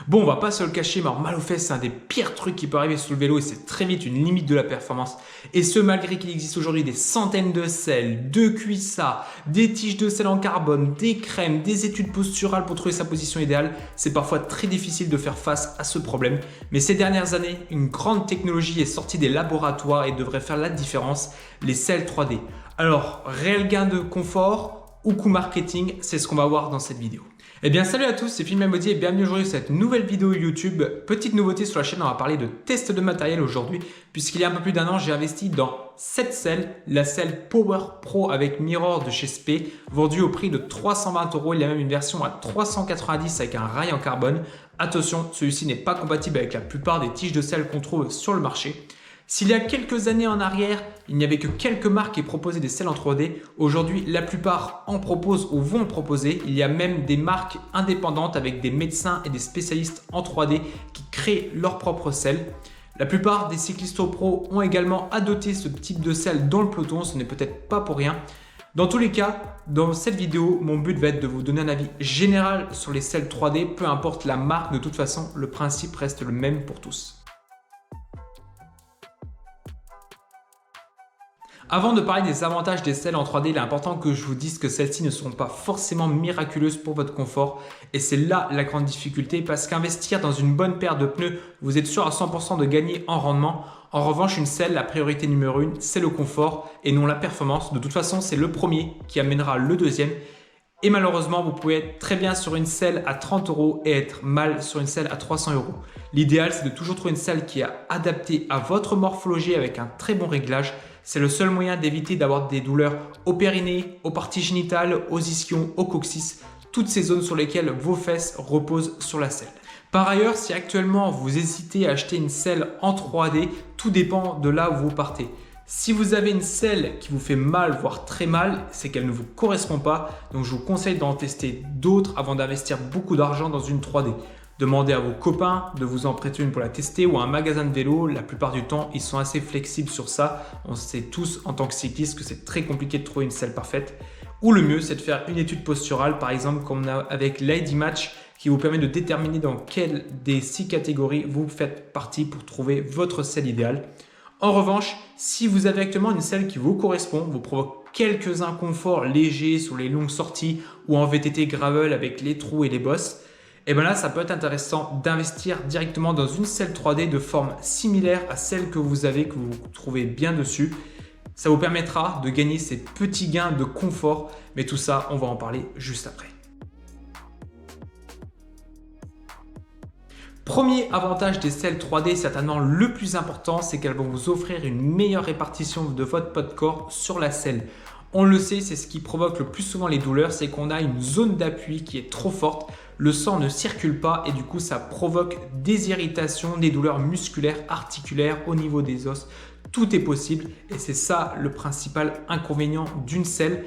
Bon, on va pas se le cacher, mais alors mal aux fesses, c'est un des pires trucs qui peut arriver sur le vélo et c'est très vite une limite de la performance. Et ce, malgré qu'il existe aujourd'hui des centaines de selles, de cuissards, des tiges de sel en carbone, des crèmes, des études posturales pour trouver sa position idéale, c'est parfois très difficile de faire face à ce problème. Mais ces dernières années, une grande technologie est sortie des laboratoires et devrait faire la différence, les selles 3D. Alors, réel gain de confort ou coût marketing, c'est ce qu'on va voir dans cette vidéo. Eh bien salut à tous, c'est Phil Mamodi et bienvenue aujourd'hui sur cette nouvelle vidéo YouTube. Petite nouveauté sur la chaîne, on va parler de tests de matériel aujourd'hui puisqu'il y a un peu plus d'un an, j'ai investi dans cette selle, la selle Power Pro avec mirror de chez Spey, vendue au prix de 320 €. Il y a même une version à 390 avec un rail en carbone. Attention, celui-ci n'est pas compatible avec la plupart des tiges de selle qu'on trouve sur le marché. S'il y a quelques années en arrière, il n'y avait que quelques marques qui proposaient des selles en 3D, aujourd'hui la plupart en proposent ou vont en proposer. Il y a même des marques indépendantes avec des médecins et des spécialistes en 3D qui créent leurs propres selles. La plupart des cyclistes pro ont également adopté ce type de selle dans le peloton, ce n'est peut-être pas pour rien. Dans tous les cas, dans cette vidéo, mon but va être de vous donner un avis général sur les selles 3D, peu importe la marque, de toute façon, le principe reste le même pour tous. Avant de parler des avantages des selles en 3D, il est important que je vous dise que celles-ci ne seront pas forcément miraculeuses pour votre confort. Et c'est là la grande difficulté parce qu'investir dans une bonne paire de pneus, vous êtes sûr à 100% de gagner en rendement. En revanche, une selle, la priorité numéro 1, c'est le confort et non la performance. De toute façon, c'est le premier qui amènera le deuxième. Et malheureusement, vous pouvez être très bien sur une selle à 30 € et être mal sur une selle à 300 €. L'idéal, c'est de toujours trouver une selle qui est adaptée à votre morphologie avec un très bon réglage. C'est le seul moyen d'éviter d'avoir des douleurs au périnée, aux parties génitales, aux ischions, au coccyx, toutes ces zones sur lesquelles vos fesses reposent sur la selle. Par ailleurs, si actuellement vous hésitez à acheter une selle en 3D, tout dépend de là où vous partez. Si vous avez une selle qui vous fait mal, voire très mal, c'est qu'elle ne vous correspond pas. Donc je vous conseille d'en tester d'autres avant d'investir beaucoup d'argent dans une 3D. Demandez à vos copains de vous en prêter une pour la tester ou à un magasin de vélo. La plupart du temps, ils sont assez flexibles sur ça. On sait tous en tant que cycliste que c'est très compliqué de trouver une selle parfaite. Ou le mieux, c'est de faire une étude posturale, par exemple comme on a avec l'ID Match, qui vous permet de déterminer dans quelle des 6 catégories vous faites partie pour trouver votre selle idéale. En revanche, si vous avez actuellement une selle qui vous correspond, vous provoque quelques inconforts légers sur les longues sorties ou en VTT gravel avec les trous et les bosses, et bien là, ça peut être intéressant d'investir directement dans une selle 3D de forme similaire à celle que vous avez, que vous trouvez bien dessus. Ça vous permettra de gagner ces petits gains de confort, mais tout ça, on va en parler juste après. Premier avantage des selles 3D, certainement le plus important, c'est qu'elles vont vous offrir une meilleure répartition de votre poids de corps sur la selle. On le sait, c'est ce qui provoque le plus souvent les douleurs, c'est qu'on a une zone d'appui qui est trop forte, le sang ne circule pas et du coup ça provoque des irritations, des douleurs musculaires, articulaires au niveau des os. Tout est possible et c'est ça le principal inconvénient d'une selle.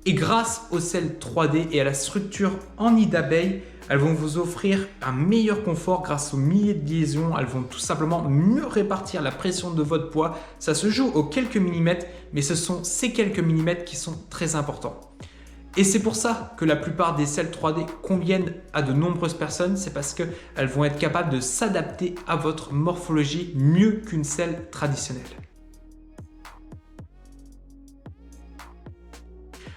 Et grâce aux selles 3D et à la structure en nid d'abeille, elles vont vous offrir un meilleur confort grâce aux milliers de liaisons. Elles vont tout simplement mieux répartir la pression de votre poids. Ça se joue aux quelques millimètres, mais ce sont ces quelques millimètres qui sont très importants. Et c'est pour ça que la plupart des selles 3D conviennent à de nombreuses personnes. C'est parce qu'elles vont être capables de s'adapter à votre morphologie mieux qu'une selle traditionnelle.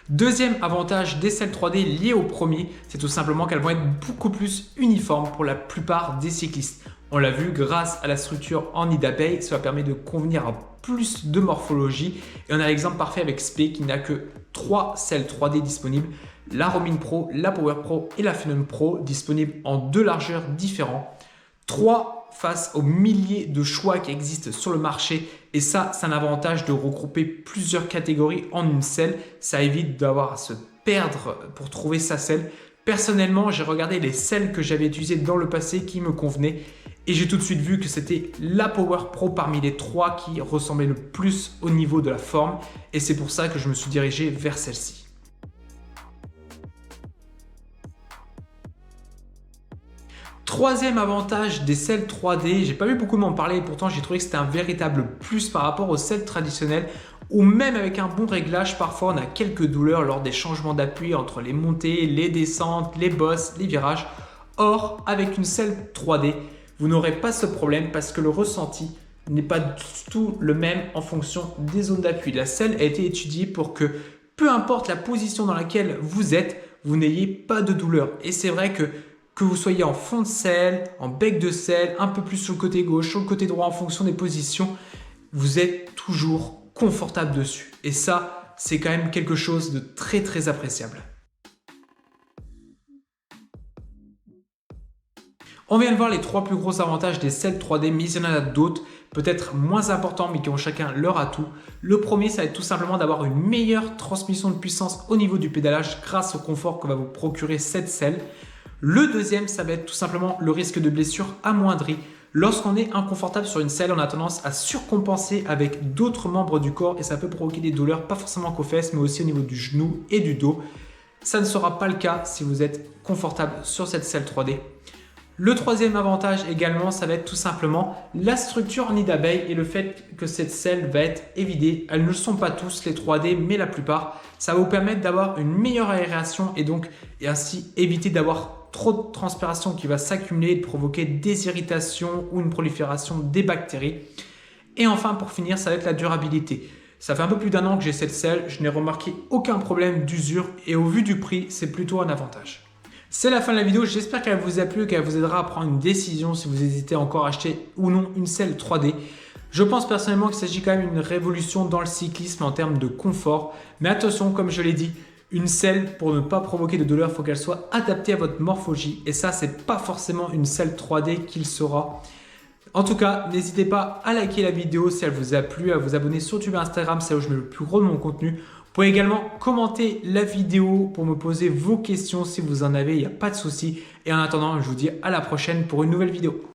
Deuxième avantage des selles 3D lié au premier, c'est tout simplement qu'elles vont être beaucoup plus uniformes pour la plupart des cyclistes. On l'a vu, grâce à la structure en nid d'abeille, cela permet de convenir à plus de morphologie. Et on a l'exemple parfait avec Spey qui n'a que 3 selles 3D disponibles. La Romin Pro, la Power Pro et la Phenom Pro, disponibles en 2 largeurs différents. 3 face aux milliers de choix qui existent sur le marché. Et ça, c'est un avantage de regrouper plusieurs catégories en une selle. Ça évite d'avoir à se perdre pour trouver sa selle. Personnellement, j'ai regardé les selles que j'avais utilisées dans le passé qui me convenaient et j'ai tout de suite vu que c'était la Power Pro parmi les 3 qui ressemblait le plus au niveau de la forme et c'est pour ça que je me suis dirigé vers celle-ci. Troisième avantage des selles 3D, j'ai pas vu beaucoup m'en parler, pourtant j'ai trouvé que c'était un véritable plus par rapport aux selles traditionnelles où même avec un bon réglage, parfois on a quelques douleurs lors des changements d'appui entre les montées, les descentes, les bosses, les virages. Or, avec une selle 3D, vous n'aurez pas ce problème parce que le ressenti n'est pas du tout le même en fonction des zones d'appui. La selle a été étudiée pour que peu importe la position dans laquelle vous êtes, vous n'ayez pas de douleur. Et c'est vrai que vous soyez en fond de selle, en bec de selle, un peu plus sur le côté gauche, sur le côté droit, en fonction des positions, vous êtes toujours confortable dessus. Et ça, c'est quand même quelque chose de très très appréciable. On vient de voir les 3 plus gros avantages des selles 3D, mais il y en a d'autres, peut-être moins importants, mais qui ont chacun leur atout. Le premier, ça va être tout simplement d'avoir une meilleure transmission de puissance au niveau du pédalage grâce au confort que va vous procurer cette selle. Le deuxième, ça va être tout simplement le risque de blessure amoindri. Lorsqu'on est inconfortable sur une selle, on a tendance à surcompenser avec d'autres membres du corps et ça peut provoquer des douleurs, pas forcément qu'aux fesses, mais aussi au niveau du genou et du dos. Ça ne sera pas le cas si vous êtes confortable sur cette selle 3D. Le troisième avantage également, ça va être tout simplement la structure en nid d'abeille et le fait que cette selle va être évidée. Elles ne le sont pas tous les 3D, mais la plupart. Ça va vous permettre d'avoir une meilleure aération et ainsi éviter d'avoir trop de transpiration qui va s'accumuler et de provoquer des irritations ou une prolifération des bactéries. Et enfin, pour finir, ça va être la durabilité. Ça fait un peu plus d'1 an que j'ai cette selle, je n'ai remarqué aucun problème d'usure et au vu du prix, c'est plutôt un avantage. C'est la fin de la vidéo, j'espère qu'elle vous a plu et qu'elle vous aidera à prendre une décision si vous hésitez encore à acheter ou non une selle 3D. Je pense personnellement qu'il s'agit quand même d'une révolution dans le cyclisme en termes de confort. Mais attention, comme je l'ai dit, une selle pour ne pas provoquer de douleur, il faut qu'elle soit adaptée à votre morphologie. Et ça, c'est pas forcément une selle 3D qu'il sera. En tout cas, n'hésitez pas à liker la vidéo si elle vous a plu, à vous abonner sur YouTube et Instagram, c'est là où je mets le plus gros de mon contenu. Vous pouvez également commenter la vidéo pour me poser vos questions si vous en avez, il n'y a pas de souci. Et en attendant, je vous dis à la prochaine pour une nouvelle vidéo.